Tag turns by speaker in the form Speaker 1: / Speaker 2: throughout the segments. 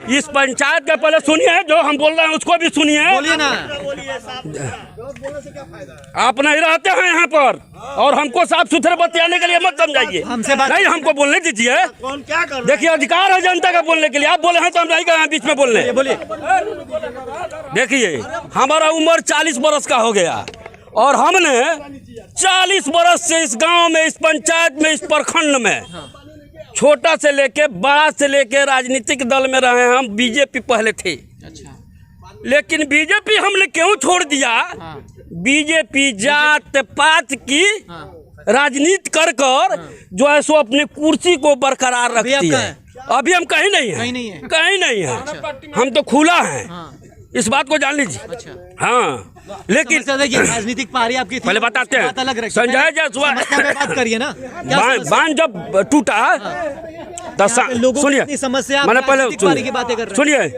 Speaker 1: इस पंचायत के पहले सुनिए, जो हम बोल रहे हैं उसको भी सुनिए।
Speaker 2: बोलिए ना।
Speaker 1: आप नहीं रहते हैं यहाँ पर और हमको साफ सुथरे बतियाने के लिए मत समझाइए।
Speaker 2: हमसे बात
Speaker 1: नहीं, हमको बोलने दीजिए।
Speaker 3: कौन क्या कर रहा है?
Speaker 1: देखिए, अधिकार है जनता का बोलने के लिए। आप बोले हैं तो हम नहीं गए बीच में बोलने।
Speaker 2: बोलिए।
Speaker 1: देखिए, हमारा उम्र 40 बरस का हो गया और हमने 40 बरस से इस गांव में, इस पंचायत में, इस प्रखंड में छोटा से लेके बड़ा से लेके राजनीतिक दल में रहे हैं। हम बीजेपी पहले थे।
Speaker 2: अच्छा।
Speaker 1: लेकिन बीजेपी हमने क्यों छोड़ दिया? बीजेपी जात पात की राजनीति कर जो है सो अपनी कुर्सी को बरकरार रखती है। अभी हम कहीं नहीं है, कहीं नहीं है। हम तो खुला है, इस बात को जान लीजिए।
Speaker 2: अच्छा।
Speaker 1: हाँ, लेकिन
Speaker 2: राजनीतिक पारी आपकी थी,
Speaker 1: पहले बताते हैं। संजय जायसवाल
Speaker 2: बात करिए ना।
Speaker 1: बांध जब टूटा तो सुनिए,
Speaker 2: समस्या
Speaker 1: मैंने पहले
Speaker 2: की बातें कर रहे हैं।
Speaker 1: सुनिए,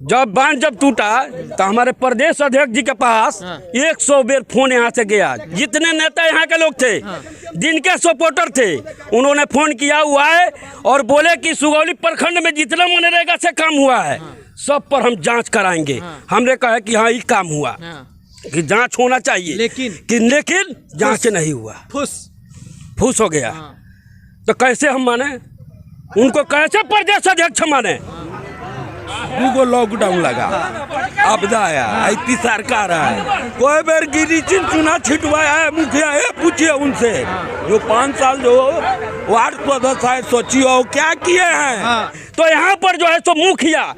Speaker 1: जब बांध जब टूटा तो हमारे प्रदेश अध्यक्ष जी के पास 100 बेर फोन यहाँ से गया। जितने नेता यहाँ के लोग थे, जिनके सपोर्टर थे, उन्होंने फोन किया हुआ है और बोले कि सुगौली प्रखंड में जितना मनरेगा से काम हुआ है सब पर हम जांच कराएंगे। हमने कहा कि हाँ, ये काम हुआ कि जांच होना चाहिए, लेकिन जांच नहीं हुआ, फूस हो गया। तो कैसे हम माने उनको? कैसे प्रदेश अध्यक्ष माने?
Speaker 4: दूगो लॉकडाउन लगा, आपदा आया, ऐसी सरकार है, कोई बेर गिरी चुना छिटवाया है मुखिया है, पूछिए उनसे। जो 5 साल जो वार्ड सदस्य है, सोचिए क्या किए हैं।
Speaker 1: तो यहाँ पर जो है सो मुखिया,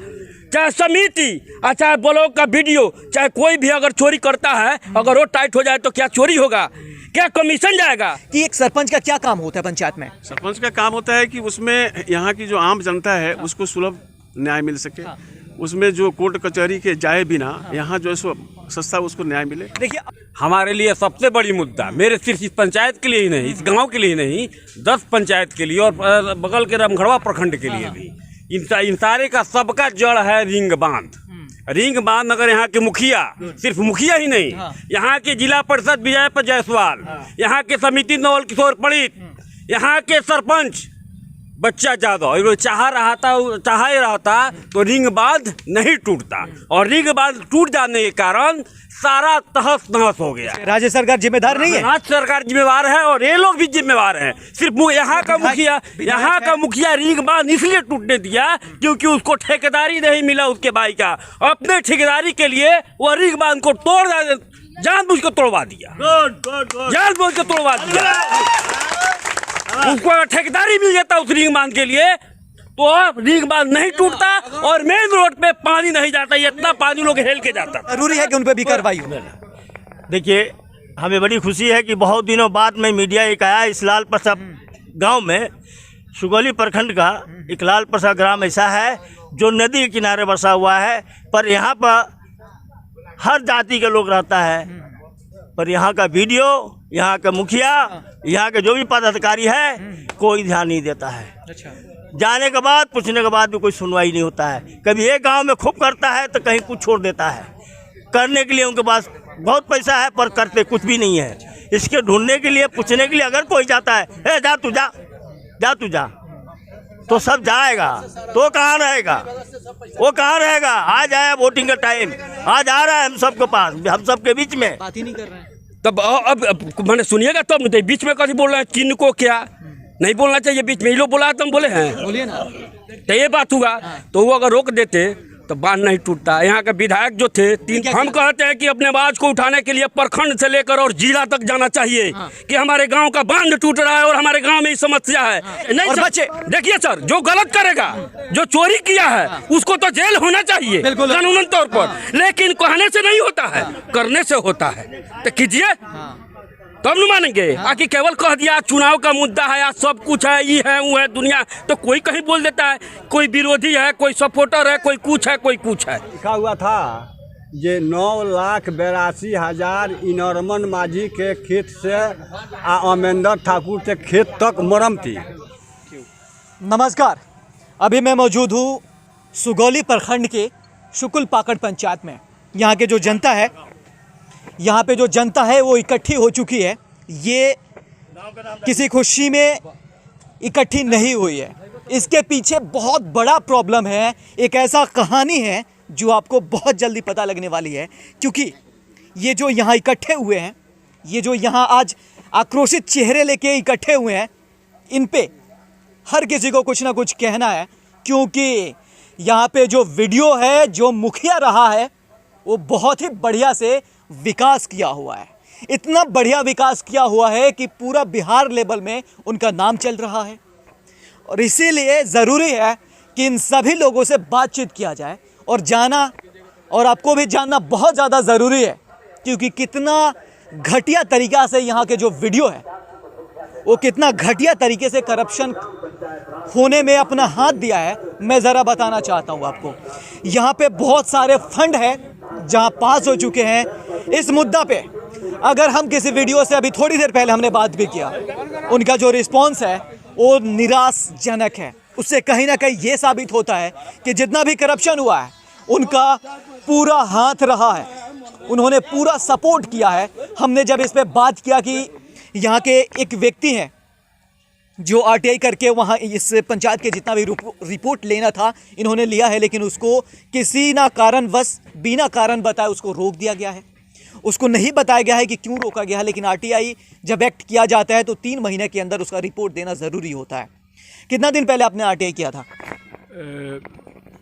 Speaker 1: चाहे समिति, चाहे ब्लॉक का वीडियो, चाहे कोई भी अगर चोरी करता है, अगर वो टाइट हो जाए तो क्या चोरी होगा? क्या कमीशन जाएगा?
Speaker 2: कि एक सरपंच का क्या काम होता है पंचायत में?
Speaker 3: सरपंच का काम होता है कि उसमें यहाँ की जो आम जनता है उसको सुलभ न्याय मिल सके। उसमें जो कोर्ट कचहरी के जाए बिना यहाँ जो है सो सस्ता उसको न्याय मिले।
Speaker 1: देखिए, हमारे लिए सबसे बड़ी मुद्दा, मेरे सिर्फ इस पंचायत के लिए ही नहीं, इस गांव के लिए नहीं, 10 पंचायत के लिए और बगल के रामगढ़वा प्रखंड के लिए भी, इन सारे का सबका जड़ है रिंग बांध। रिंग बांध अगर यहाँ के मुखिया, सिर्फ मुखिया ही नहीं, यहाँ के जिला परिषद विजय जायसवाल, यहाँ के समिति नवल किशोर पंडित, यहाँ के सरपंच बच्चा यादव चाह ही रहता तो रिंग बांध नहीं टूटता। और रिंग बांध टूट जाने के कारण सारा तहस नहस हो गया।
Speaker 2: राज्य सरकार जिम्मेदार नहीं है?
Speaker 1: राज्य सरकार जिम्मेवार है और ये लोग भी जिम्मेवार हैं। सिर्फ यहाँ का मुखिया रिंग बांध इसलिए टूटने दिया क्योंकि उसको ठेकेदारी नहीं मिला उसके भाई का। अपने ठेकेदारी के लिए वो रिंग बांध को जानबूझ के तोड़वा दिया, जानबूझ के तोड़वा दिया। उसको ठेकेदारी मिल जाता उस रिंग बांध के लिए तो रिंग बांध नहीं टूटता और मेन रोड पे पानी नहीं जाता। इतना पानी लोग हेल के जाता।
Speaker 2: जरूरी है कि उन पे भी कार्रवाई हो।
Speaker 5: देखिए, हमें बड़ी खुशी है कि बहुत दिनों बाद में मीडिया एक आया। इस लाल प्रसाद गांव में, सुगौली प्रखंड का एक लाल प्रसाद ग्राम ऐसा है जो नदी के किनारे बसा हुआ है, पर यहाँ पर हर जाति के लोग रहता है। पर यहाँ का वीडियो, यहाँ का मुखिया, यहाँ के जो भी पदाधिकारी है, कोई ध्यान नहीं देता है।
Speaker 2: अच्छा।
Speaker 5: जाने के बाद, पूछने के बाद भी कोई सुनवाई नहीं होता है। कभी एक गांव में खूब करता है तो कहीं कुछ छोड़ देता है। करने के लिए उनके पास बहुत पैसा है पर करते कुछ भी नहीं है। इसके ढूंढने के लिए, पूछने के लिए अगर कोई जाता है, ए जा तू जा, तो सब जाएगा तो कहाँ रहेगा? वो कहाँ रहेगा? आज आया वोटिंग का टाइम, आज आ रहा है हम सबके पास, हम सबके बीच में
Speaker 2: बात ही नहीं कर रहे हैं।
Speaker 1: तब अब मैंने सुनिएगा तब नहीं, बीच में कभी बोल रहे हैं चिन्ह को क्या नहीं बोलना चाहिए। बीच में ये लोग बोला तो हम बोले हैं,
Speaker 2: बोलिए ना।
Speaker 1: तो ये बात हुआ तो वो अगर रोक देते तो बांध नहीं टूटता। यहाँ के विधायक जो थे हम कहते हैं कि अपने आवाज को उठाने के लिए प्रखंड से लेकर और जिला तक जाना चाहिए कि हमारे गांव का बांध टूट रहा है और हमारे गांव में समस्या है। नहीं बच्चे, देखिए सर, जो गलत करेगा, जो चोरी किया है, उसको तो जेल होना चाहिए कानूनन तौर पर, लेकिन कहने से नहीं होता है, करने से होता है। तो कीजिए तब न मानेंगे। आखिर केवल कह दिया चुनाव का मुद्दा है, आज सब कुछ है, ये है वो है दुनिया, तो कोई कहीं बोल देता है, कोई विरोधी है, कोई सपोर्टर है, कोई कुछ है, कोई कुछ है।
Speaker 4: लिखा हुआ था जे 9,82,000 इनरमन माझी के खेत से आ अमेंदर ठाकुर के खेत तक मरम थी।
Speaker 2: नमस्कार, अभी मैं मौजूद हूँ सुगौली प्रखंड के शुकुल पाकड़ पंचायत में। यहाँ के जो जनता है, यहाँ पे जो जनता है वो इकट्ठी हो चुकी है। ये किसी खुशी में इकट्ठी नहीं हुई है। इसके पीछे बहुत बड़ा प्रॉब्लम है, एक ऐसा कहानी है जो आपको बहुत जल्दी पता लगने वाली है। क्योंकि ये जो यहाँ इकट्ठे हुए हैं, ये जो यहाँ आज आक्रोशित चेहरे लेके इकट्ठे हुए हैं, इन पे हर किसी को कुछ ना कुछ कहना है। क्योंकि यहाँ पे जो वीडियो है, जो मुखिया रहा है, वो बहुत ही बढ़िया से विकास किया हुआ है। इतना बढ़िया विकास किया हुआ है कि पूरा बिहार लेवल में उनका नाम चल रहा है। और इसीलिए ज़रूरी है कि इन सभी लोगों से बातचीत किया जाए और जाना, और आपको भी जानना बहुत ज़्यादा ज़रूरी है। क्योंकि कितना घटिया तरीक़ा से यहाँ के जो वीडियो है, वो कितना घटिया तरीके से करप्शन होने में अपना हाथ दिया है, मैं ज़रा बताना चाहता हूँ आपको। यहाँ पे बहुत सारे फंड हैं जहाँ पास हो चुके हैं। इस मुद्दा पे अगर हम किसी वीडियो से अभी थोड़ी देर पहले हमने बात भी किया, उनका जो रिस्पॉन्स है वो निराशजनक है। उससे कहीं ना कहीं ये साबित होता है कि जितना भी करप्शन हुआ है, उनका पूरा हाथ रहा है, उन्होंने पूरा सपोर्ट किया है। हमने जब इस पे बात किया कि यहाँ के एक व्यक्ति हैं जो आरटीआई करके वहाँ इस पंचायत के जितना भी रिपोर्ट लेना था इन्होंने लिया है, लेकिन उसको किसी ना कारणवश बिना कारण बताए उसको रोक दिया गया है। उसको नहीं बताया गया है कि क्यों रोका गया है। लेकिन आरटीआई जब एक्ट किया जाता है तो 3 महीने के अंदर उसका रिपोर्ट देना ज़रूरी होता है। कितना दिन पहले आपने आरटीआई किया था?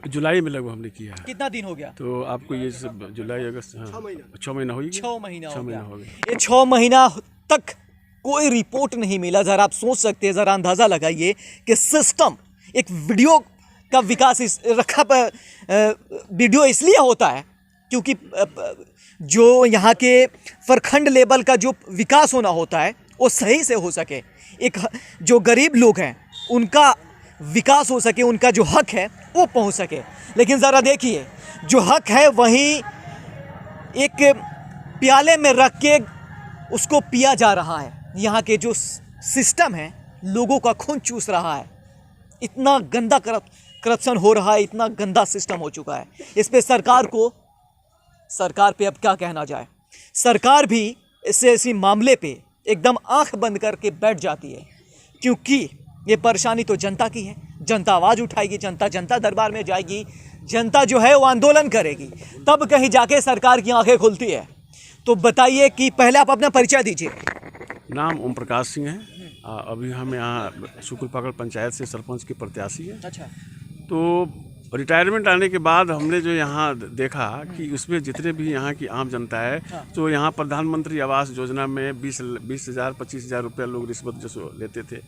Speaker 3: जुलाई में लगभग हमने किया है।
Speaker 2: कितना दिन हो गया?
Speaker 3: तो आपको ये सब जुलाई अगस्त 6 महीना हो गया।
Speaker 2: 6 महीना हो गया।
Speaker 3: गया।
Speaker 2: ये 6 महीना तक कोई रिपोर्ट नहीं मिला। ज़रा आप सोच सकते हैं, ज़रा अंदाज़ा लगाइए कि सिस्टम, एक वीडियो का विकास वीडियो इसलिए होता है क्योंकि जो यहाँ के प्रखंड लेवल का जो विकास होना होता है वो सही से हो सके, एक जो गरीब लोग हैं उनका विकास हो सके, उनका जो हक है वो पहुँच सके। लेकिन ज़रा देखिए, जो हक है वहीं एक प्याले में रख के उसको पिया जा रहा है। यहाँ के जो सिस्टम है लोगों का खून चूस रहा है। इतना गंदा करप्शन हो रहा है, इतना गंदा सिस्टम हो चुका है। इस पे सरकार पे अब क्या कहना जाए। सरकार भी इसी मामले पे एकदम आंख बंद करके बैठ जाती है। क्योंकि ये परेशानी तो जनता की है, जनता आवाज़ उठाएगी, जनता दरबार में जाएगी, जनता जो है वो आंदोलन करेगी, तब कहीं जाके सरकार की आंखें खुलती है। तो बताइए कि पहले आप अपना परिचय दीजिए।
Speaker 3: नाम ओम प्रकाश सिंह है। अभी हम यहाँ सुकुल पाकड़ पंचायत से सरपंच के प्रत्याशी हैं।
Speaker 2: अच्छा।
Speaker 3: तो रिटायरमेंट आने के बाद हमने जो यहाँ देखा कि उसमें जितने भी यहाँ की आम जनता है, तो यहाँ प्रधानमंत्री आवास योजना में 20,000 25,000 रुपया लोग रिश्वत जो लेते थे।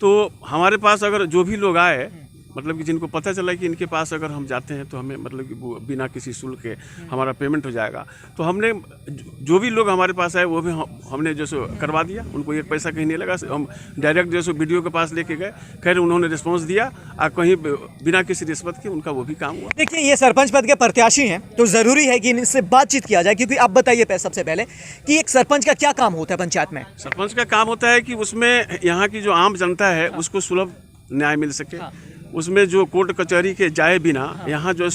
Speaker 3: तो हमारे पास अगर जो भी लोग आए, मतलब कि जिनको पता चला कि इनके पास अगर हम जाते हैं तो हमें मतलब कि बिना किसी शुल्क के हमारा पेमेंट हो जाएगा, तो हमने जो भी लोग हमारे पास आए वो भी हमने जैसे करवा दिया। उनको एक पैसा कहीं नहीं लगा। हम डायरेक्ट जैसे वीडियो के पास लेके गए, खैर उन्होंने रिस्पॉन्स दिया और कहीं बिना किसी रिश्वत के उनका वो भी काम हुआ।
Speaker 2: देखिए, ये सरपंच पद के प्रत्याशी हैं तो ज़रूरी है कि इनसे बातचीत किया जाए। क्योंकि आप बताइए सबसे पहले कि एक सरपंच का क्या काम होता है पंचायत में?
Speaker 3: सरपंच का काम होता है कि उसमें यहाँ की जो आम जनता है उसको सुलभ न्याय मिल सके। उसमें जो कोर्ट कचहरी के जाए बिना यहाँ जो है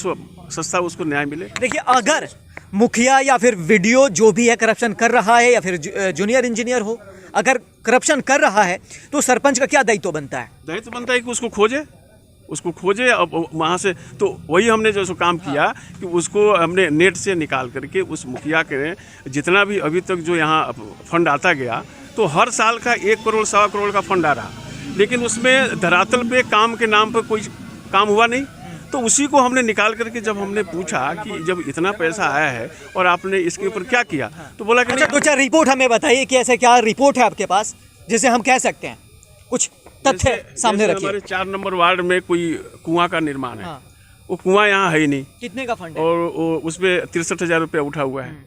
Speaker 3: सस्ता उसको न्याय मिले।
Speaker 2: देखिए, अगर मुखिया या फिर वीडियो जो भी है करप्शन कर रहा है, या फिर जूनियर इंजीनियर हो, अगर करप्शन कर रहा है तो सरपंच का क्या दायित्व बनता है?
Speaker 3: दायित्व बनता है कि उसको खोजे। अब वहाँ से तो वही हमने जो काम किया कि उसको हमने नेट से निकाल करके उस मुखिया के जितना भी अभी तक जो यहाँ फंड आता गया, तो हर साल का 1 करोड़ 1.25 करोड़ का फंड आ रहा, लेकिन उसमें धरातल पे काम के नाम पर कोई काम हुआ नहीं। तो उसी को हमने निकाल करके जब हमने पूछा कि जब इतना पैसा आया है और आपने इसके ऊपर क्या किया, तो बोला कि
Speaker 2: अच्छा, कुछ रिपोर्ट हमें बताइए कि ऐसे क्या रिपोर्ट है आपके पास जिसे हम कह सकते हैं, कुछ तथ्य सामने रखिए।
Speaker 3: हमारे 4 नंबर वार्ड में कोई कुआं का निर्माण है। वो कुआं यहाँ है ही नहीं।
Speaker 2: कितने का फंड है?
Speaker 3: और उसमें 63,000 रुपया उठा हुआ है।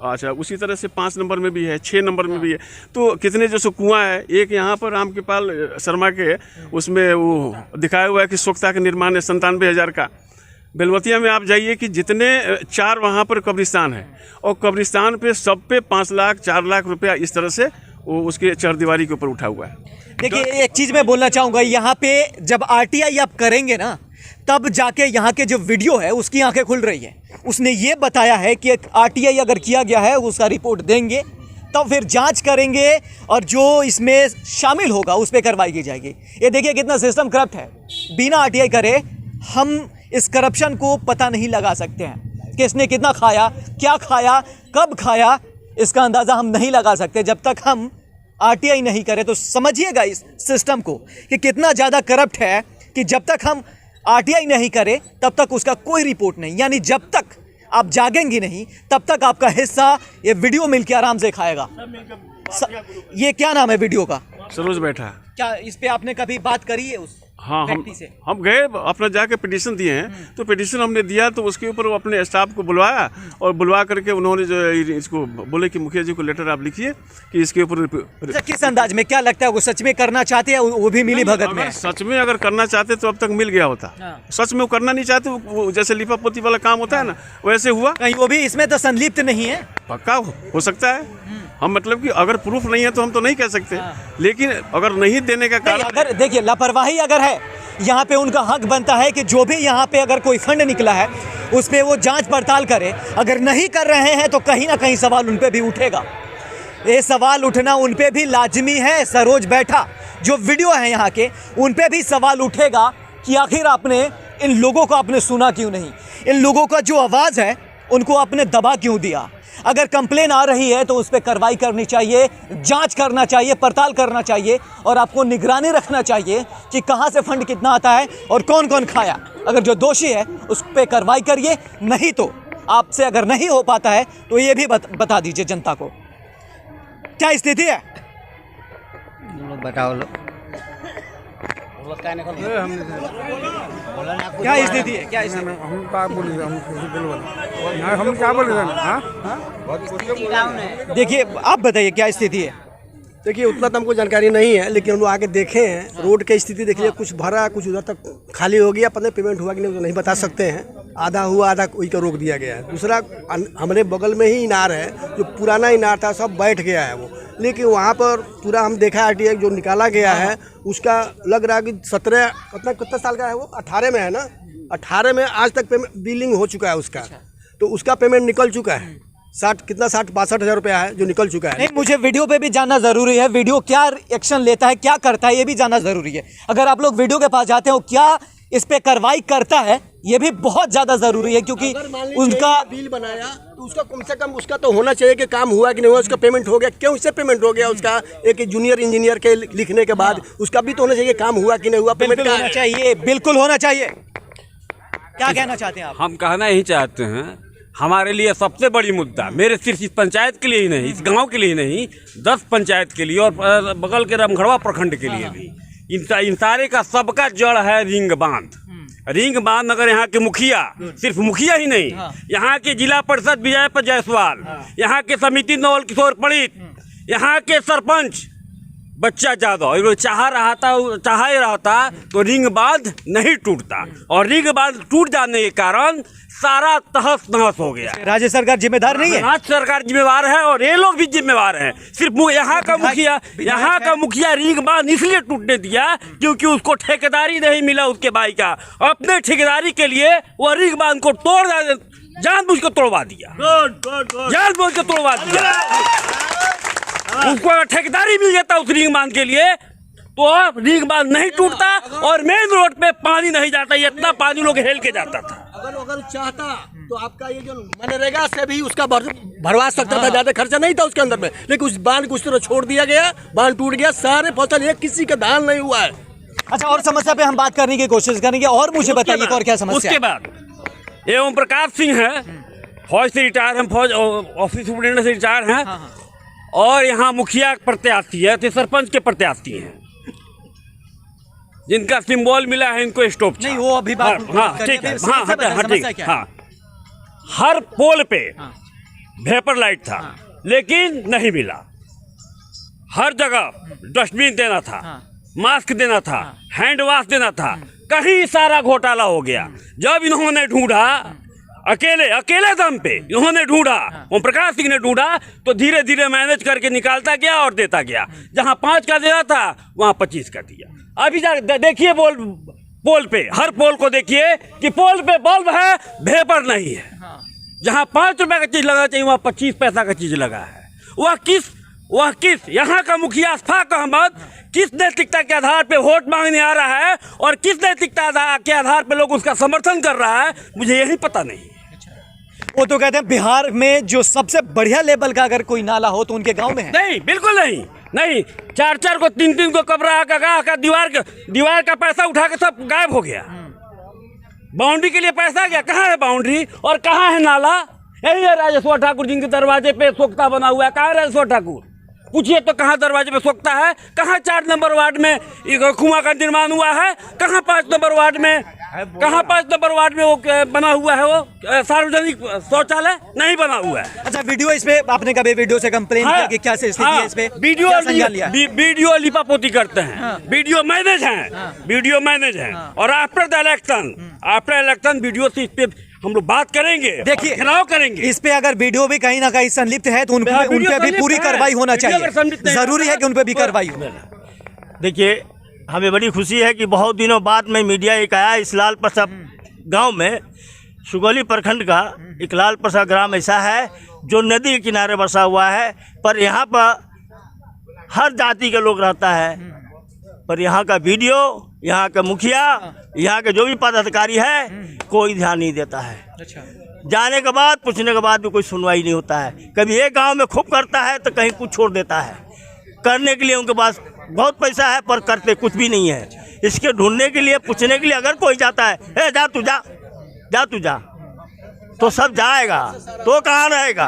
Speaker 3: अच्छा, उसी तरह से 5 नंबर में भी है, 6 नंबर में भी है। तो कितने जैसे कुआं है, एक यहाँ पर रामकृपाल शर्मा के उसमें वो दिखाया हुआ है कि स्वच्छता का निर्माण है 97,000 का। बेलवतिया में आप जाइए कि जितने 4 वहाँ पर कब्रिस्तान है, और कब्रिस्तान पे सब पे 5 लाख 4 लाख रुपया इस तरह से वो उसके चरदीवारी के ऊपर उठा हुआ है।
Speaker 2: देखिए, एक चीज़ मैं बोलना चाहूँगा, यहाँ पे जब आरटीआई आप करेंगे ना, तब जाके यहाँ के जो वीडियो है उसकी आंखें खुल रही है। उसने ये बताया है कि आरटीआई अगर किया गया है उसका रिपोर्ट देंगे तब फिर जांच करेंगे और जो इसमें शामिल होगा उस पर कार्रवाई की जाएगी। ये देखिए कितना सिस्टम करप्ट है। बिना आरटीआई करे हम इस करप्शन को पता नहीं लगा सकते हैं कि इसने कितना खाया, क्या खाया, कब खाया, इसका अंदाज़ा हम नहीं लगा सकते जब तक हम आरटीआई नहीं करें। तो समझिएगा इस सिस्टम को कि कितना ज़्यादा करप्ट है कि जब तक हम आरटीआई नहीं करें तब तक उसका कोई रिपोर्ट नहीं, यानी जब तक आप जागेंगे नहीं तब तक आपका हिस्सा ये वीडियो मिलके आराम से खाएगा। ये क्या नाम है वीडियो का?
Speaker 3: सरोज बैठा।
Speaker 2: क्या इस पे आपने कभी बात करी है उस
Speaker 3: हाँ,
Speaker 2: व्यक्ति से?
Speaker 3: हम गए अपना जाके पिटीशन दिए हैं, तो पिटीशन हमने दिया तो उसके ऊपर वो अपने स्टाफ को बुलवाया और बुलवा करके उन्होंने जो इसको बोले कि मुखिया जी को लेटर आप लिखिए कि इसके ऊपर।
Speaker 2: अच्छा, किस अंदाज में, क्या लगता है वो सच में करना चाहते हैं? वो भी मिली भगत में है?
Speaker 3: सच में अगर करना चाहते तो अब तक मिल गया होता। सच में वो करना नहीं चाहते, वो जैसे लिपा पोती वाला काम होता है ना वैसे हुआ।
Speaker 2: कहीं वो भी इसमें तो संलिप्त नहीं है?
Speaker 3: पक्का हो सकता है। हम मतलब कि अगर प्रूफ नहीं है तो हम तो नहीं कह सकते, लेकिन अगर नहीं देने का कारण,
Speaker 2: अगर देखिए लापरवाही अगर है, यहाँ पे उनका हक बनता है कि जो भी यहाँ पे अगर कोई फंड निकला है उस पे वो जांच पड़ताल करे। अगर नहीं कर रहे हैं तो कहीं ना कहीं सवाल उन पे भी उठेगा। ये सवाल उठना उन पे भी लाजमी है। सरोज बैठा जो वीडियो है यहाँ के, उन पे भी सवाल उठेगा कि आखिर आपने इन लोगों को आपने सुना क्यों नहीं, इन लोगों का जो आवाज़ है उनको आपने दबा क्यों दिया। अगर कंप्लेन आ रही है तो उस पर कार्रवाई करनी चाहिए, जांच करना चाहिए, पड़ताल करना चाहिए और आपको निगरानी रखना चाहिए कि कहां से फंड कितना आता है और कौन कौन खाया। अगर जो दोषी है उस पर कार्रवाई करिए, नहीं तो आपसे अगर नहीं हो पाता है तो ये भी बता दीजिए जनता को क्या स्थिति है।
Speaker 6: बताओ लो
Speaker 2: क्या स्थिति है, क्या स्थिति?
Speaker 7: हम क्या बोले, हम क्या बोले?
Speaker 2: देखिए आप बताइए क्या स्थिति है।
Speaker 8: देखिए उतना तो हमको जानकारी नहीं है, लेकिन हम लोग आके देखे हैं रोड की स्थिति देखिए, कुछ भरा कुछ उधर तक खाली हो गया, पता नहीं पेमेंट हुआ कि नहीं तो नहीं बता सकते हैं। आधा हुआ आधा वही का रोक दिया गया है। दूसरा हमारे बगल में ही इनार है, जो पुराना इनार था सब बैठ गया है वो, लेकिन वहाँ पर पूरा हम देखा आरटीआई जो निकाला गया है उसका लग रहा है कि 17 कितना साल का है वो, 18 में है ना, 18 में आज तक पेमेंट बिलिंग हो चुका है उसका, तो उसका पेमेंट निकल चुका है। 62,000 रुपया है जो निकल चुका है।
Speaker 2: नहीं, मुझे वीडियो पे भी जानना जरूरी है, वीडियो क्या एक्शन लेता है, क्या करता है, ये भी जानना जरूरी है। अगर आप लोग वीडियो के पास जाते हो क्या इस पे कार्रवाई करता है, ये भी बहुत ज्यादा जरूरी है, क्योंकि उनका
Speaker 8: बिल बनाया तो उसका कम से कम उसका तो होना चाहिए कि काम हुआ कि नहीं हुआ, उसका पेमेंट हो गया, क्यों इससे पेमेंट हो गया उसका, एक जूनियर इंजीनियर के लिखने के बाद उसका भी तो होना चाहिए काम हुआ कि नहीं हुआ, पेमेंट
Speaker 2: होना चाहिए, बिल्कुल होना चाहिए। क्या कहना चाहते हैं आप?
Speaker 1: हम कहना ही चाहते हैं, हमारे लिए सबसे बड़ी मुद्दा, मेरे सिर्फ इस पंचायत के लिए ही नहीं, इस गांव के लिए नहीं, 10 पंचायत के लिए और बगल के रामगढ़वा प्रखंड के लिए भी, इन सारे का सबका जड़ है रिंग बांध। रिंग बांध अगर यहाँ के मुखिया, सिर्फ मुखिया ही नहीं, यहाँ के जिला परिषद विजय जायसवाल, यहाँ के समिति नवल किशोर पंडित, यहाँ के सरपंच बच्चा यादव चाह रहा था तो रिंग बांध नहीं टूटता, और रिंग बांध टूट जाने के कारण सारा तहस नहस हो गया।
Speaker 2: राज्य सरकार जिम्मेदार नहीं है?
Speaker 1: राज्य सरकार जिम्मेवार है और ये लोग भी जिम्मेवार हैं। सिर्फ यहाँ का मुखिया रिंग बांध इसलिए टूटने दिया क्योंकि उसको ठेकेदारी नहीं मिला उसके भाई का, अपने ठेकेदारी के लिए वो रिंग बांध को जानबूझ के तोड़वा दिया, जानबूझ के तोड़वा दिया। उसको अगर ठेकेदारी मिल जाता उस रिंग बांध के लिए तो रिंग बांध नहीं टूटता और मेन रोड पे पानी नहीं जाता, इतना पानी लोग हेल के जाता था।
Speaker 8: अगर चाहता तो आपका ये जो मनरेगा से भी उसका भरवा सकता था, ज्यादा खर्चा नहीं था उसके अंदर में, लेकिन उस बांध को उस तरह छोड़ दिया गया, बांध टूट गया, सारे फसल एक किसी का धान नहीं हुआ है।
Speaker 2: अच्छा, और समस्या पे हम बात करने की कोशिश करेंगे, और मुझे बताइए और क्या समस्या?
Speaker 1: उसके बाद ये ओम प्रकाश सिंह है, फौज से रिटायर हैं, फौज ऑफिस सुपरिटेंडेंट से रिटायर हैं, और यहाँ मुखिया प्रत्याशी है, तो सरपंच के प्रत्याशी हैं, जिनका सिंबल मिला है इनको स्टॉप
Speaker 2: नहीं, वो अभी बात
Speaker 1: ठीक है, हाँ, हर पोल पे वेपर लाइट था लेकिन नहीं मिला, हर जगह डस्टबिन देना था, मास्क देना था, हैंड वॉश देना था, कहीं सारा घोटाला हो गया। जब इन्होंने ढूंढा अकेले दम पे इन्होंने ढूंढा, ओम प्रकाश सिंह ने ढूंढा, तो धीरे धीरे मैनेज करके निकालता गया और देता गया। जहां 5 का देना था वहां 25 का दिया। अभी देखिए पोल पे, हर पोल को देखिए कि पोल पे बल्ब है, वेपर नहीं है। जहां 5 रुपए का चीज लगा चाहिए वहां 25 पैसा का चीज लगा है। वह किस वह किस यहाँ का मुखिया अशफाक अहमद किस नैतिकता के आधार पे वोट मांगने आ रहा है और किस नैतिकता के आधार पे लोग उसका समर्थन कर रहा है, मुझे यही पता नहीं।
Speaker 2: वो तो कहते हैं बिहार में जो सबसे बढ़िया लेवल का अगर कोई नाला हो तो उनके गांव में है।
Speaker 1: नहीं, बिल्कुल नहीं, नहीं। 4-4 को 3-3 को कब्रा का दीवार का पैसा उठा के सब गायब हो गया। बाउंड्री के लिए पैसा गया, कहाँ है बाउंड्री और कहाँ है नाला? यही है राजेश्वर ठाकुर जिनके दरवाजे पे सोख्ता बना हुआ है। कहाँ है राजेश्वर ठाकुर? पूछिए तो कहाँ दरवाजे पे सोख्ता है? कहाँ 4 नंबर वार्ड में कुआं का निर्माण हुआ है? कहाँ 5 नंबर वार्ड में वो बना हुआ है? वो सार्वजनिक शौचालय नहीं बना हुआ है।
Speaker 2: अच्छा, वीडियो इस पे आपने कभी वीडियो से कंप्लेन किया कि क्या से स्थिति है इस पे?
Speaker 1: वीडियो लिपापोती करते हैं, वीडियो मैनेज हैं और आफ्टर इलेक्शन वीडियो से इस पे हम लोग बात करेंगे,
Speaker 2: देखिए
Speaker 1: घेराव करेंगे।
Speaker 2: इस पे अगर वीडियो भी कहीं ना कहीं संलिप्त है तो उन पे भी पूरी कार्रवाई होना चाहिए। जरूरी है कि उन पे भी कार्रवाई हो।
Speaker 5: देखिए, हमें बड़ी खुशी है कि बहुत दिनों बाद में मीडिया एक आया। इस लाल प्रसाद गांव में सुगौली प्रखंड का एक लाल प्रसाद ग्राम ऐसा है जो नदी के किनारे बसा हुआ है, पर यहाँ पर हर जाति के लोग रहता है, पर यहाँ का वीडियो, यहाँ का मुखिया, यहाँ के जो भी पदाधिकारी है कोई ध्यान नहीं देता है। जाने के बाद पूछने के बाद भी कोई सुनवाई नहीं होता है। कभी एक गांव में खूब करता है तो कहीं कुछ छोड़ देता है। करने के लिए उनके पास बहुत पैसा है पर करते कुछ भी नहीं है। इसके ढूंढने के लिए, पूछने के लिए अगर कोई जाता है, ए जा तू जा तो सब जाएगा, तो कहाँ रहेगा?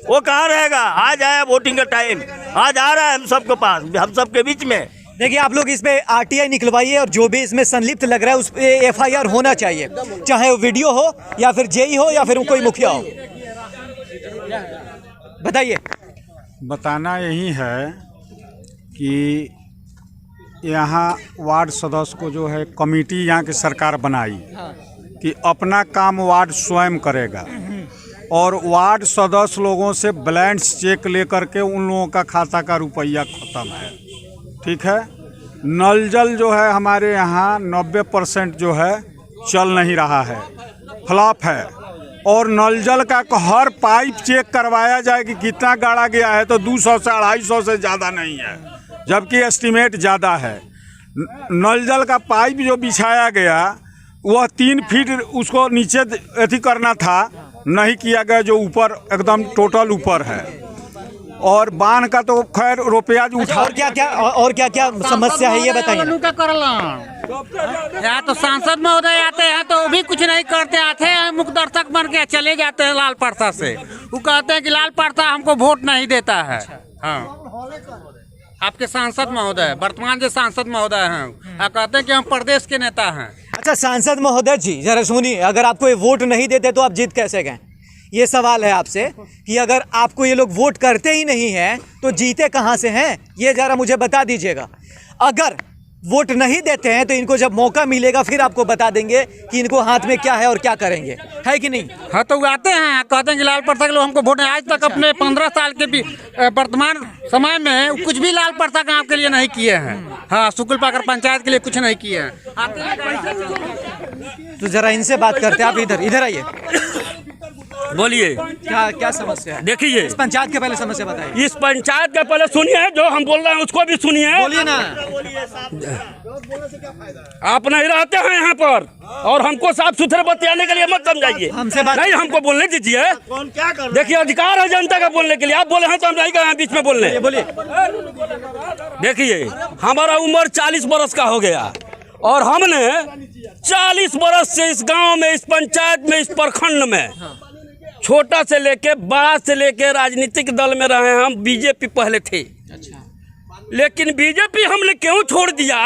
Speaker 5: वो कहाँ रहेगा? आज आया वोटिंग का टाइम, आज आ रहा है हम सबके पास, हम सबके बीच में।
Speaker 2: देखिए, आप लोग इस पे आरटीआई निकलवाइए और जो भी इसमें संलिप्त लग रहा है उस पे एफआईआर होना चाहिए, चाहे वो वीडियो हो या फिर जेई हो या फिर कोई मुखिया हो। बताइए।
Speaker 7: बताना यही है कि यहाँ वार्ड सदस्य को जो है कमेटी यहाँ की सरकार बनाई कि अपना काम वार्ड स्वयं करेगा और वार्ड सदस्य लोगों से बैलेंस चेक लेकर के उन लोगों का खाता का रुपया ख़त्म है। ठीक है। नल जल जो है हमारे यहाँ 90% जो है चल नहीं रहा है, फ्लॉप है। और नल जल का हर पाइप चेक करवाया जाए कि कितना गाड़ा गया है तो 200 से 250 से ज़्यादा नहीं है, जबकि एस्टीमेट ज़्यादा है। नल जल का पाइप जो बिछाया गया वह 3 फीट उसको नीचे अथी करना था, नहीं किया गया, जो ऊपर एकदम टोटल ऊपर है। और बांध का तो खैर रुपया उठा।
Speaker 2: और क्या क्या समस्या है ये बताइए।
Speaker 6: यहाँ तो सांसद महोदय आते हैं तो भी कुछ नहीं करते, आते हैं मुख्य दर्शक बन के चले जाते हैं लाल प्रसाद से। वो कहते हैं कि लाल प्रसाद हमको वोट नहीं देता है। हाँ, आपके सांसद महोदय, वर्तमान जो सांसद महोदय हैं, आप कहते हैं कि हम प्रदेश के नेता हैं।
Speaker 2: अच्छा, सांसद महोदय जी जरा सुनिए, अगर आपको ये वोट नहीं देते तो आप जीत कैसे गए? ये सवाल है आपसे कि अगर आपको ये लोग वोट करते ही नहीं हैं तो जीते कहाँ से हैं, ये ज़रा मुझे बता दीजिएगा। अगर वोट नहीं देते हैं तो इनको जब मौका मिलेगा फिर आपको बता देंगे कि इनको हाथ में क्या है और क्या करेंगे, है कि नहीं?
Speaker 6: हाँ, तो आते हैं, कहते हैं कि लाल प्रसाद के लोग हमको वोट नहीं। आज तक अपने 15 साल के भी वर्तमान समय में कुछ भी लाल प्रसाद गाँव के लिए नहीं किए हैं। हाँ, सुकुलपाकर पंचायत के लिए कुछ नहीं किए हैं।
Speaker 2: तो जरा इनसे बात करते हैं। आप इधर आइए।
Speaker 1: बोलिए,
Speaker 2: क्या समस्या है?
Speaker 1: देखिए,
Speaker 2: इस पंचायत के पहले समस्या बताइए।
Speaker 1: इस पंचायत का पहले सुनिए, जो हम बोल रहे हैं उसको भी सुनिए।
Speaker 2: बोलिए ना।
Speaker 1: आप नहीं रहते हैं यहाँ पर और हमको साफ सुथरे बतियाने के लिए मत समझाइए।
Speaker 2: हमसे बात
Speaker 1: नहीं, हमको बोलने दीजिए। देखिए, अधिकार है जनता का बोलने के लिए। आप बोले हैं तो हम नहीं गए बीच में बोलने।
Speaker 2: बोलिए।
Speaker 1: देखिए, हमारा उम्र 40 बरस का हो गया और हमने 40 बरस से इस गांव में, इस पंचायत में, इस प्रखंड में छोटा से लेके बड़ा से लेके राजनीतिक दल में रहे हैं। हम बीजेपी पहले थे। अच्छा। लेकिन बीजेपी हमने क्यों छोड़ दिया?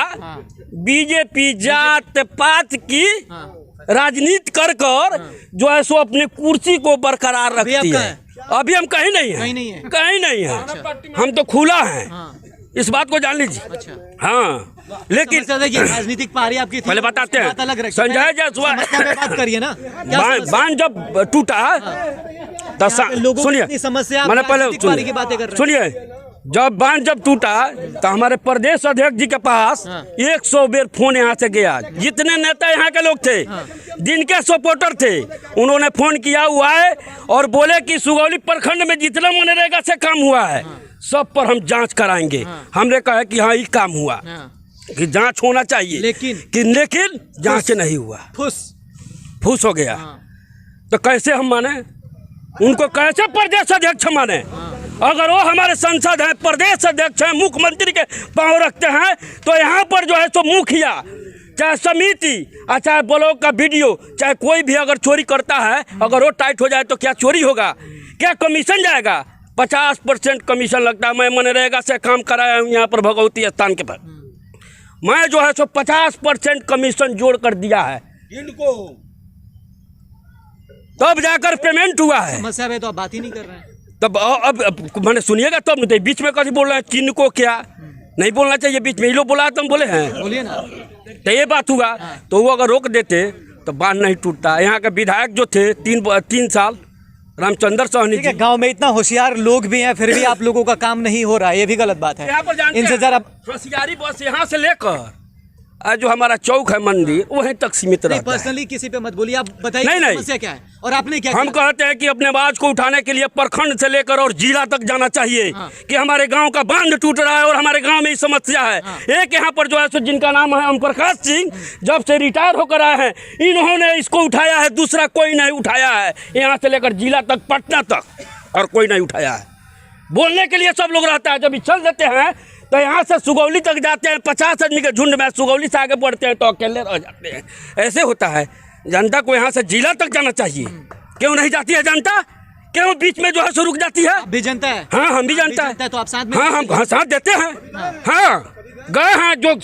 Speaker 1: बीजेपी जात पात की राजनीति कर जो है सो अपनी कुर्सी को बरकरार रखती है। अभी हम कहीं नहीं है, कहीं नहीं है। हम तो खुला है, इस बात को जान लीजिए। अच्छा। हाँ, लेकिन
Speaker 2: राजनीतिक पारी आपकी
Speaker 1: पहले बताते हैं। संजय जायसवाल
Speaker 2: बात करिए ना।
Speaker 1: बांध जब टूटा तो सुनिए,
Speaker 2: समस्या
Speaker 1: मैंने पहले सुनिए, जब बांध जब टूटा तो हमारे प्रदेश अध्यक्ष जी के पास 100 बेर फोन यहाँ से गया। जितने नेता यहाँ के लोग थे, जिनके सपोर्टर थे, उन्होंने फोन किया हुआ है और बोले कि सुगौली प्रखंड में जितना मनरेगा से काम हुआ है सब पर हम जांच कराएंगे। हमने कहा कि हाँ ये काम हुआ, कि जांच होना चाहिए, लेकिन जांच नहीं हुआ, फूस हो गया। तो कैसे हम माने उनको, कैसे प्रदेश अध्यक्ष माने? अगर वो हमारे सांसद हैं, प्रदेश अध्यक्ष हैं, मुख्यमंत्री के पांव रखते हैं, तो यहाँ पर जो है सो मुखिया, चाहे समिति, चाहे ब्लॉक का वीडियो, चाहे कोई भी अगर चोरी करता है, अगर वो टाइट हो जाए तो क्या चोरी होगा? क्या कमीशन जाएगा? 50% कमीशन लगता है। मैं मनरेगा से काम कराया हूँ यहाँ पर भगवती स्थान के पर, मैं जो है सो 50% कमीशन जोड़ कर दिया है इनको, तब जाकर पेमेंट हुआ है।
Speaker 2: समस्या में तो आप बात ही नहीं कर रहे हैं।
Speaker 1: तब अब मैंने सुनिएगा तब नहीं, बीच में कभी बोल रहे हैं किनको क्या नहीं बोलना चाहिए, बीच में ये लोग बोला तो हम बोले हैं,
Speaker 2: बोलिए ना।
Speaker 1: तो ये बात हुआ, तो वो अगर रोक देते तो बांध नहीं टूटता। यहाँ के विधायक जो थे 3 साल, रामचंद्र सोहनी जी,
Speaker 2: गांव में इतना होशियार लोग भी हैं, फिर भी आप लोगों का काम नहीं हो रहा है, ये भी गलत बात है।
Speaker 1: यहाँ पर
Speaker 2: इनसे जरा
Speaker 1: होशियारी बस यहाँ से लेकर जो हमारा चौक है मंदिर वहीं तक सीमित रहता है।
Speaker 2: पर्सनली किसी पे मत बोलिए, आप बताइए
Speaker 1: नहीं।
Speaker 2: समस्या क्या है और आपने क्या
Speaker 1: हम
Speaker 2: किया?
Speaker 1: कहते हैं कि अपने आवाज को उठाने के लिए प्रखंड से लेकर और जिला तक जाना चाहिए कि हमारे गांव का बांध टूट रहा है और हमारे गांव में ये समस्या है। एक यहाँ पर जो है सो जिनका नाम है ओम प्रकाश सिंह, जब से रिटायर होकर आए हैं इन्होंने इसको उठाया है, दूसरा कोई नहीं उठाया है। यहाँ से लेकर जिला तक, पटना तक, और कोई नहीं उठाया है। बोलने के लिए सब लोग रहता है, जब चल देते हैं तो यहाँ से सुगौली तक जाते हैं, 50 आदमी के झुंड में, सुगौली से आगे बढ़ते हैं तो अकेले रह जाते हैं। ऐसे होता है। जनता को यहाँ से जिला तक जाना चाहिए, क्यों नहीं जाती है जनता? क्यों बीच में जो है सो रुक जाती है?
Speaker 2: भी जनता है।
Speaker 1: हाँ, हम भी जनता है।
Speaker 2: तो आप साथ में?
Speaker 1: हाँ, हम साथ देते हैं। हाँ, गए हैं, जो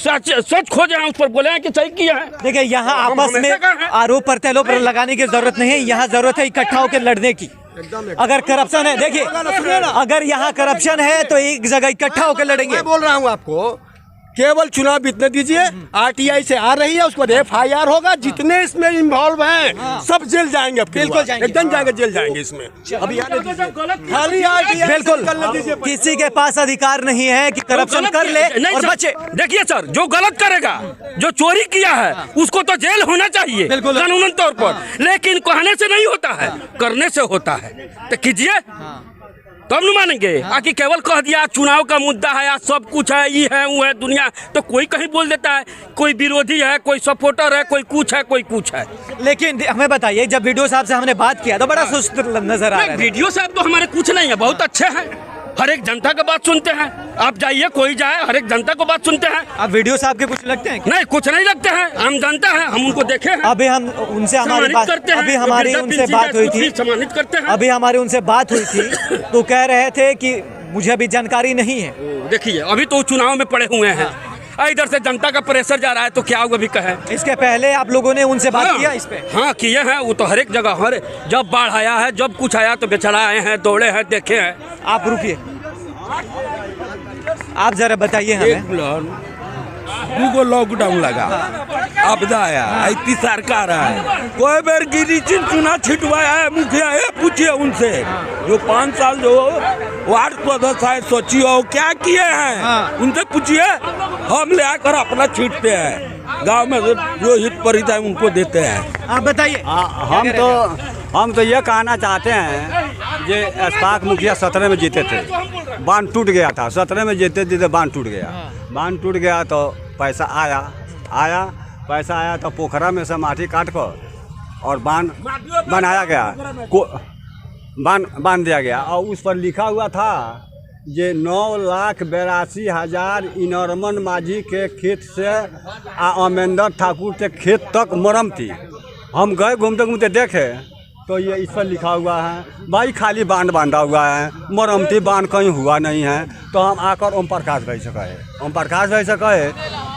Speaker 1: सच खोजे हैं उस पर बोले हैं कि सही किया है।
Speaker 2: देखिए, यहाँ आपस में आरोप प्रत्यारोप लगाने की जरूरत नहीं है, यहाँ जरूरत है इकट्ठा होकर लड़ने की। अगर करप्शन है, देखिए अगर यहाँ करप्शन है तो एक जगह इकट्ठा होकर लड़ेंगे।
Speaker 8: मैं बोल रहा हूँ आपको, केवल चुनाव बीतने दीजिए, आरटीआई से आ रही है, उसके बाद FIR होगा। जितने इसमें इन्वॉल्व हैं सब जेल जाएंगे,
Speaker 2: बिल्कुल जाएंगे,
Speaker 8: एकदम जाएंगे, जेल जाएंगे। इसमें अभी खाली RTI
Speaker 2: बिल्कुल किसी के पास अधिकार नहीं है कि करप्शन कर ले और बचे।
Speaker 1: देखिए सर, जो गलत करेगा, जो चोरी किया है, उसको तो जेल होना चाहिए कानूनन तौर पर, लेकिन कहने से नहीं होता है, करने से होता है। तो कीजिए, तब न मानेंगे। आखिर केवल कह दिया चुनाव का मुद्दा है, आज सब कुछ है, ये है वो है दुनिया, तो कोई कहीं बोल देता है, कोई विरोधी है, कोई सपोर्टर है, कोई कुछ है, कोई कुछ है।
Speaker 2: लेकिन हमें बताइए, जब वीडियो साहब से हमने बात किया तो बड़ा सुस्त नजर आ रहा है।
Speaker 1: वीडियो साहब तो हमारे कुछ नहीं है, बहुत अच्छे हैं, हर एक जनता का बात सुनते हैं। आप जाइए, कोई जाए, हर एक जनता को बात सुनते हैं।
Speaker 2: आप वीडियो साहब के कुछ लगते हैं?
Speaker 1: नहीं, कुछ नहीं लगते हैं, हम जनता हैं, हम उनको देखे हैं।
Speaker 2: अभी हम उनसे हमारी बात हुई थी, अभी हमारी उनसे बात हुई थी, तो कह रहे थे कि मुझे अभी जानकारी नहीं है।
Speaker 1: देखिए, अभी तो चुनाव में पड़े हुए हैं, इधर से जनता का प्रेशर जा रहा है, तो क्या होगा भी कहे।
Speaker 2: इसके पहले आप लोगों ने उनसे बात किया इस पे?
Speaker 1: हाँ, किए हैं, वो तो हर एक जगह, हर जब बाढ़ आया है, जब कुछ आया तो बेचारा आए हैं, दौड़े हैं, देखे हैं।
Speaker 2: आप रुकिए, आप जरा बताइए हमें।
Speaker 4: दूगो लॉकडाउन लगा, आपदा आया, इतनी सरकार है, कोई बार गिरी चुना छिटवाया है मुखिया है, पूछिए उनसे। जो 5 साल जो वार्ड सदस्य है, सोचिए क्या किए हैं, उनसे पूछिए। हम ले आकर अपना छीटते हैं, गांव में जो हित परित है उनको देते हैं।
Speaker 2: आप बताइए।
Speaker 7: हम तो ये कहना चाहते हैं, ये अशफाक मुखिया 17 में जीते थे, बांध टूट गया था, 17 में जीते बांध टूट गया। बांध टूट गया तो पैसा पैसा आया तो पोखरा में से माटी काट कर और बांध बनाया गया, बांध दिया गया। और उस पर लिखा हुआ था ये 9,82,000 इनरमन माझी के खेत से अमेंदर ठाकुर के खेत तक मरम थी। हम गए घूमते घूमते देखे तो ये इस पर लिखा हुआ है भाई खाली बांध बांधा हुआ है, मरम्मती बांध कहीं हुआ नहीं है। तो हम आकर ओम प्रकाश भाई से कहे,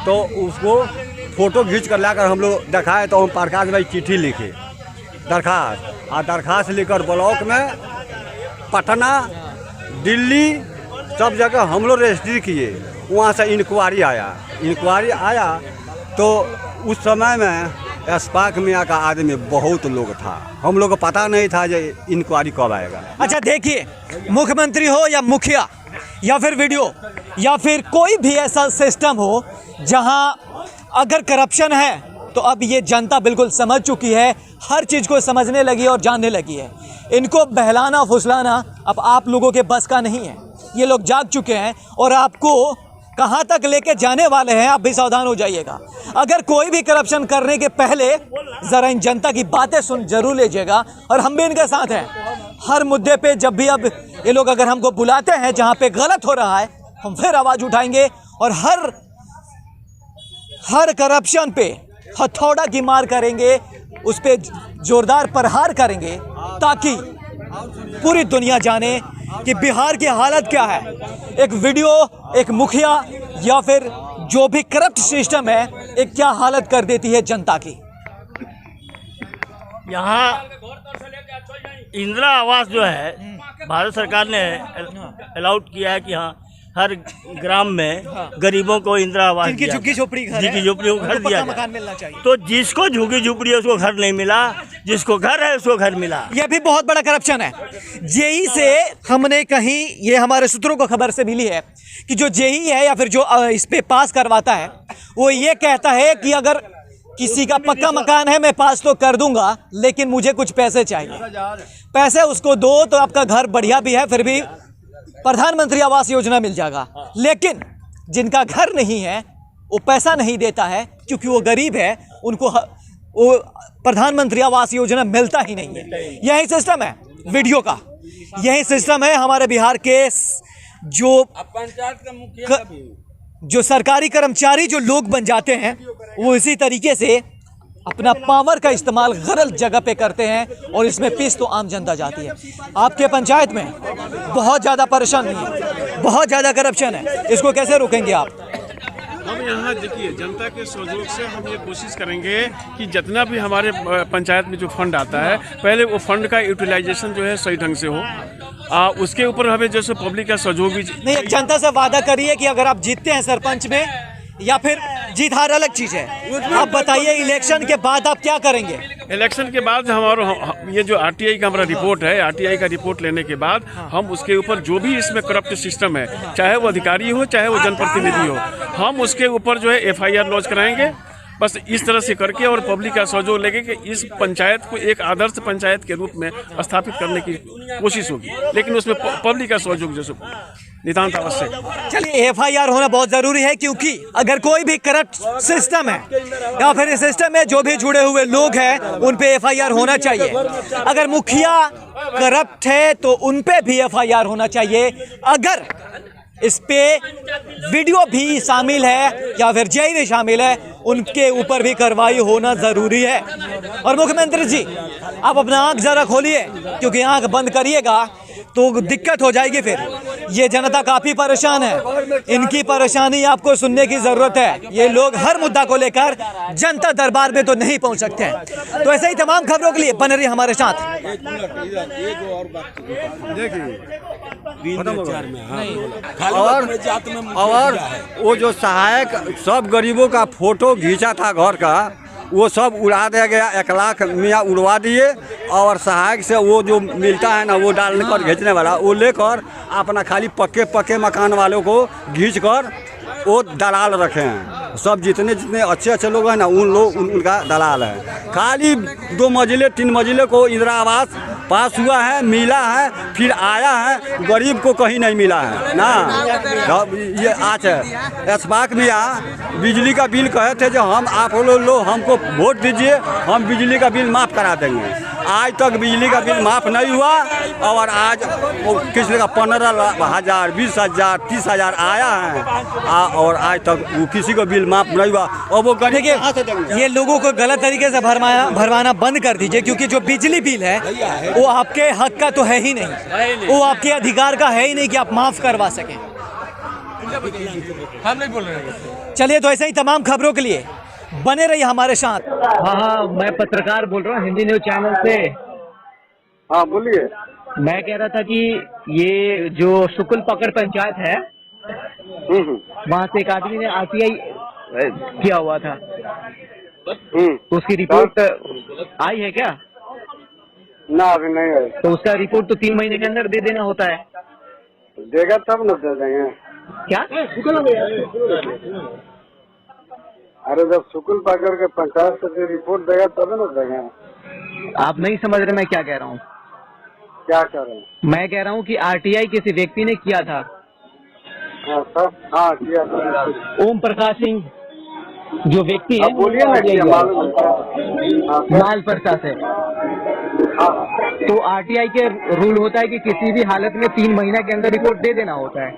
Speaker 7: तो उसको फ़ोटो खींच कर लाकर हम लोग दिखाए, तो ओम प्रकाश भाई चिट्ठी लिखे, दरखास्त लिखकर ब्लॉक में, पटना, दिल्ली, सब जगह हम लोग रजिस्ट्री किए। वहाँ से इंक्वायरी आया तो उस समय में अशफाक मियाँ का आदमी बहुत लोग था, हम लोग को पता नहीं था ये इंक्वायरी कब आएगा।
Speaker 2: अच्छा देखिए, मुख्यमंत्री हो या मुखिया या फिर वीडियो या फिर कोई भी ऐसा सिस्टम हो जहां अगर करप्शन है तो अब ये जनता बिल्कुल समझ चुकी है, हर चीज़ को समझने लगी और जानने लगी है। इनको बहलाना फुसलाना अब आप लोगों के बस का नहीं है। ये लोग जाग चुके हैं और आपको कहां तक लेके जाने वाले हैं आप भी सावधान हो जाइएगा। अगर कोई भी करप्शन करने के पहले जरा इन जनता की बातें सुन जरूर लीजिएगा और हम भी इनके साथ हैं हर मुद्दे पे। जब भी अब ये लोग अगर हमको बुलाते हैं जहां पे गलत हो रहा है हम फिर आवाज उठाएंगे और हर करप्शन पे हथौड़ा की मार करेंगे, उस पे जोरदार प्रहार करेंगे ताकि पूरी दुनिया जाने कि बिहार की हालत क्या है। एक वीडियो, एक मुखिया या फिर जो भी करप्ट सिस्टम है एक क्या हालत कर देती है जनता की।
Speaker 5: यहाँ इंदिरा आवास जो है भारत सरकार ने अलाउड किया है कि हाँ हर ग्राम में गरीबों को इंदिरा आवास
Speaker 2: जिनकी झुग्गी झोपड़ी घर है,
Speaker 5: झुग्गी झोपड़ियों को घर
Speaker 2: उनको
Speaker 5: दिया
Speaker 2: पक्का मकान
Speaker 5: गया।
Speaker 2: मिलना चाहिए।
Speaker 5: तो जिसको झुग्गी झोपड़ी है उसको घर नहीं मिला, जिसको घर है उसको घर मिला।
Speaker 2: यह भी बहुत बड़ा करप्शन है। जेई से हमने कहीं ये हमारे सूत्रों को खबर से मिली है कि जो जेई है या फिर जो इस पे पास करवाता है वो ये कहता है कि अगर किसी का पक्का मकान है मैं पास तो कर दूंगा लेकिन मुझे कुछ पैसे चाहिए। पैसे उसको दो तो आपका घर बढ़िया भी है फिर भी प्रधानमंत्री आवास योजना मिल जाएगा। लेकिन जिनका घर नहीं है वो पैसा नहीं देता है क्योंकि वो गरीब है, उनको वो प्रधानमंत्री आवास योजना मिलता ही नहीं है। यही सिस्टम है वीडियो का, यही सिस्टम है हमारे बिहार के जो सरकारी कर्मचारी जो लोग बन जाते हैं वो इसी तरीके से अपना पावर का इस्तेमाल गलत जगह पे करते हैं और इसमें पीस तो आम जनता जाती है। आपके पंचायत में बहुत ज़्यादा परेशानी है, बहुत ज़्यादा करप्शन है, इसको कैसे रोकेंगे आप?
Speaker 3: हम यहाँ देखिए जनता के सहयोग से हम ये कोशिश करेंगे कि जितना भी हमारे पंचायत में जो फंड आता है पहले वो फंड का यूटिलाइजेशन जो है सही ढंग से हो। उसके ऊपर हमें जैसे पब्लिक का सहयोग भी
Speaker 2: नहीं, एक जनता से वादा करिए कि अगर आप जीतते हैं सरपंच में या फिर जीत हार अलग चीज है, आप बताइए इलेक्शन के बाद आप क्या करेंगे?
Speaker 3: इलेक्शन के बाद हमारा ये जो आरटीआई का हमारा रिपोर्ट है, आरटीआई का रिपोर्ट लेने के बाद हम उसके ऊपर जो भी इसमें करप्ट सिस्टम है चाहे वो अधिकारी हो चाहे वो जनप्रतिनिधि हो हम उसके ऊपर जो है एफआईआर लॉन्च कराएंगे। बस इस तरह से करके और पब्लिक का सहयोग लेके कि इस पंचायत को एक आदर्श पंचायत के रूप में स्थापित करने की कोशिश होगी, लेकिन उसमें पब्लिक का सहयोग जैसे नितांत आवश्यक।
Speaker 2: चलिए एफआईआर होना बहुत जरूरी है क्योंकि अगर कोई भी करप्ट सिस्टम है या फिर इस सिस्टम में जो भी जुड़े हुए लोग हैं उन पे एफआईआर होना चाहिए। अगर मुखिया करप्ट है तो उन पे भी एफआईआर होना चाहिए। अगर इस पे वीडियो भी शामिल है या फिर जेई भी शामिल है उनके ऊपर भी कार्रवाई होना जरूरी है। और मुख्यमंत्री जी आप अपना आंख जरा खोलिए क्योंकि आंख बंद करिएगा तो दिक्कत हो जाएगी। फिर ये जनता काफी परेशान है, इनकी परेशानी आपको सुनने की जरूरत है। ये लोग हर मुद्दा को लेकर जनता दरबार में तो नहीं पहुंच सकते हैं। तो ऐसे ही तमाम खबरों के लिए बने रहिए हमारे साथ।
Speaker 9: और वो जो सहायक सब गरीबों का फोटो खींचा था घर का वो सब उड़ा दिया गया, 1 लाख मियाँ उड़वा दिए और सहायक से वो जो मिलता है ना वो डालने कर घींचने वाला वो लेकर अपना खाली पक्के मकान वालों को खींच कर वो दलाल रखे हैं। सब जितने अच्छे लोग हैं ना उनका दलाल है। खाली 2 मंजिले 3 मंजिले को इंदिरा आवास पास हुआ है, मिला है, फिर आया है, गरीब को कहीं नहीं मिला है ना। ये आज है इस्पाक मियाँ बिजली का बिल कहे थे जो हम आप लोग हमको वोट दीजिए हम बिजली का बिल माफ़ करा देंगे। आज तक बिजली का बिल माफ़ नहीं हुआ और आज वो किसी का 15,000 20,000 30,000 आया है और आज तक वो किसी को बिल माफ़ नहीं हुआ। और वो
Speaker 2: देखिए ये लोगों को गलत तरीके से भरवाना बंद कर दीजिए क्योंकि जो बिजली बिल है वो आपके हक का तो है ही नहीं, वो आपके अधिकार का है ही नहीं कि आप माफ़ करवा सकें।
Speaker 4: हम नहीं बोल रहे।
Speaker 2: चलिए तो ऐसे ही तमाम खबरों के लिए बने रहिए हमारे साथ।
Speaker 10: हाँ, मैं पत्रकार बोल रहा हूँ हिंदी न्यूज चैनल से।
Speaker 11: हाँ बोलिए।
Speaker 10: मैं कह रहा था कि ये जो शुक्ल पकड़ पंचायत है वहाँ से एक आदमी ने आरटीआई किया हुआ था, उसकी रिपोर्ट आई है क्या?
Speaker 11: ना अभी नहीं आई।
Speaker 10: तो उसका रिपोर्ट तो 3 महीने के अंदर दे देना होता है।
Speaker 11: देगा तब न दे देंगे।
Speaker 10: क्या?
Speaker 11: अरे जब शुक्ल पकड़ के पंचायत से रिपोर्ट देगा तब न देंगे।
Speaker 10: आप नहीं समझ रहे मैं क्या कह रहा हूँ?
Speaker 11: क्या कह रहे हैं?
Speaker 10: मैं कह रहा हूँ कि आरटीआई किसी व्यक्ति ने किया था
Speaker 11: हाँ सर, हाँ किया सर।
Speaker 10: ओम प्रकाश सिंह जो व्यक्ति है
Speaker 11: अब बोलिए ना कि मालूम है। हाँ, सर।
Speaker 10: लाल परसा से।
Speaker 11: हाँ
Speaker 10: तो आरटीआई के रूल होता है कि किसी भी हालत में 3 महीने के अंदर रिपोर्ट दे देना होता है।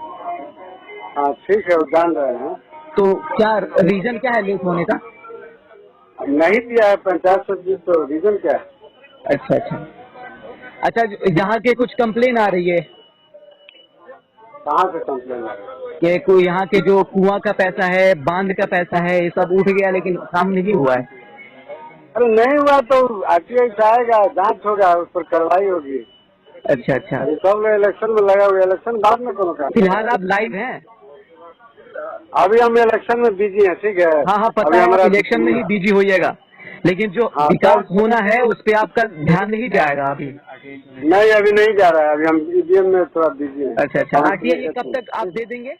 Speaker 11: हाँ ठीक है, वो जान रहे हैं।
Speaker 10: तो क्या रीजन क्या है लेट होने का?
Speaker 11: नहीं दिया है पंचायत सचिव, तो रीजन क्या है?
Speaker 10: अच्छा अच्छा अच्छा, यहाँ के कुछ कंप्लेन आ रही है
Speaker 11: कहाँ से कंप्लेन है?
Speaker 10: कि कोई यहाँ के जो कुआं का पैसा है, बांध का पैसा है, ये सब उठ गया लेकिन काम नहीं हुआ है।
Speaker 11: अरे नहीं हुआ तो आरटीआई से आएगा, जांच होगा, उस पर कार्रवाई होगी।
Speaker 10: अच्छा अच्छा,
Speaker 11: अभी सब लोग इलेक्शन में लगा हुआ, इलेक्शन बाद में कौन का?
Speaker 10: फिलहाल आप लाइव हैं?
Speaker 11: अभी हम इलेक्शन में बिजी हैं, ठीक है।
Speaker 10: हाँ हाँ, पता
Speaker 11: अभी
Speaker 10: है
Speaker 11: हमारा
Speaker 10: इलेक्शन में ही बिजी होइएगा, लेकिन जो
Speaker 11: हाँ,
Speaker 10: विकास होना है उस पे आपका ध्यान नहीं जाएगा अभी।
Speaker 11: नहीं, अभी नहीं जा रहा है, अभी हम ईवीएम में थोड़ा बिजी हैं।
Speaker 10: अच्छा अच्छा, आरटीआई कब तक आप दे देंगे?